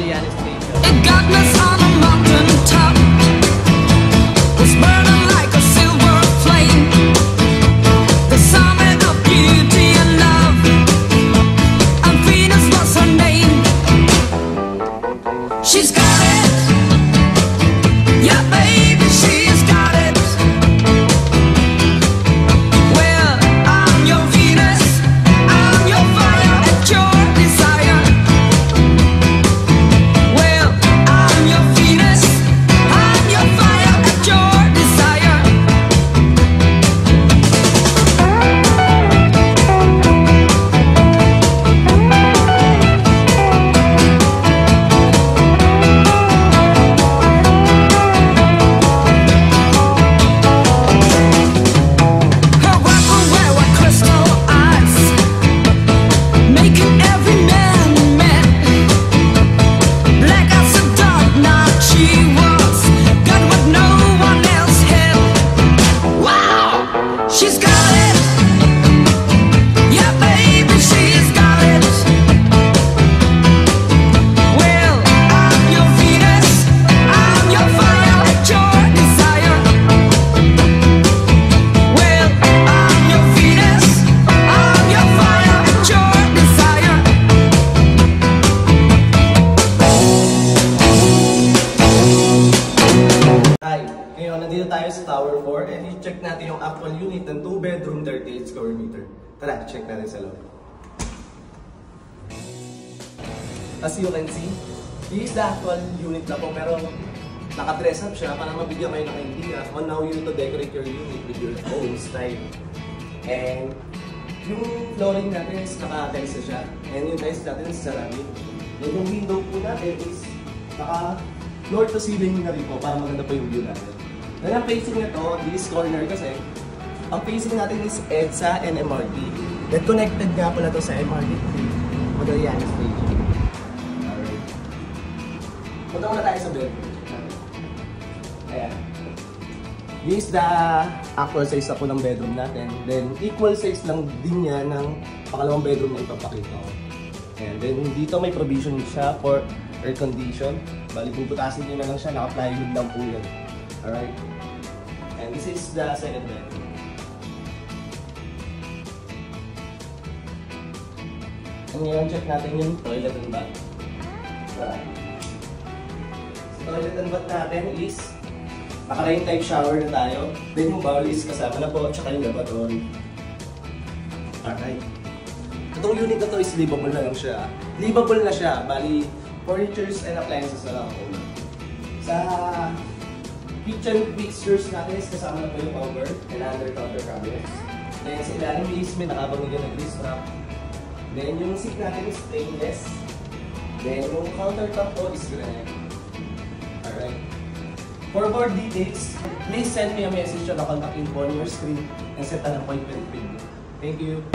Magallanes Station. It got us on a mountain top, was burning like a silver flame, the summit of beauty and love, and Venus was her name. She's got it, yeah baby, she's got it. Well, I'm your Venus, I'm your fire at your desire. Well, I'm your Venus, I'm your fire at your desire. Her weapon were crystal eyes, making every man mad. Black as a dark night she was, got what no one else had. Wow, she's got it, yeah baby, she's got it. Well, I'm your Venus, I'm your fire at your desire. Well, I'm your Venus, I'm your fire at your desire. Hi, ngayon nandito tayo sa Tower 4 and i-check natin yung actual unit ng 2-bedroom 38 square meter. Tara, check natin sa loob. As you can see, this is the actual unit na po pero naka-dress up siya para mabigyan kayo ng idea on how you to decorate your unit with your own style. And yung flooring natin is naka-tiles na siya and yung tiles natin is ceramic. And yung window po natin is naka-floor to ceiling na rin po para maganda po yung view natin. Then ang facing nito, this corner kasi, ang facing natin is EDSA and MRT. That connected nga pala to sa MRT Magallanes Station. Alright. Punta muna tayo sa bedroom. Ayan. This is the actual size na po ng bedroom natin. Then equal size lang din niya ng pangalawang bedroom na ipapakita ko. And then dito may provision siya for air condition. Bali bubutasin nyo na lang siya, naka-plywood lang po yun. Alright. And this is the second bedroom. And ngayon check natin yung toilet and bath. Alright. Sa toilet and bath natin is naka-rain type shower na tayo. Then yung bowl is kasama na po, tsaka yung lavatory. Alright. Itong unit na to is livable na lang siya. Livable na siya. Bali, furnitures and appliances na lang ako. Sa kitchen fixtures natin is kasama na po yung cover and under counter cabinets. Then sa ilalim is may nakabangigyan na grease trap. Then yung sink natin is stainless. Then yung countertop po is granite. Alright. For more details, please send me a message on the contact info on your screen and set an appointment with me. Thank you!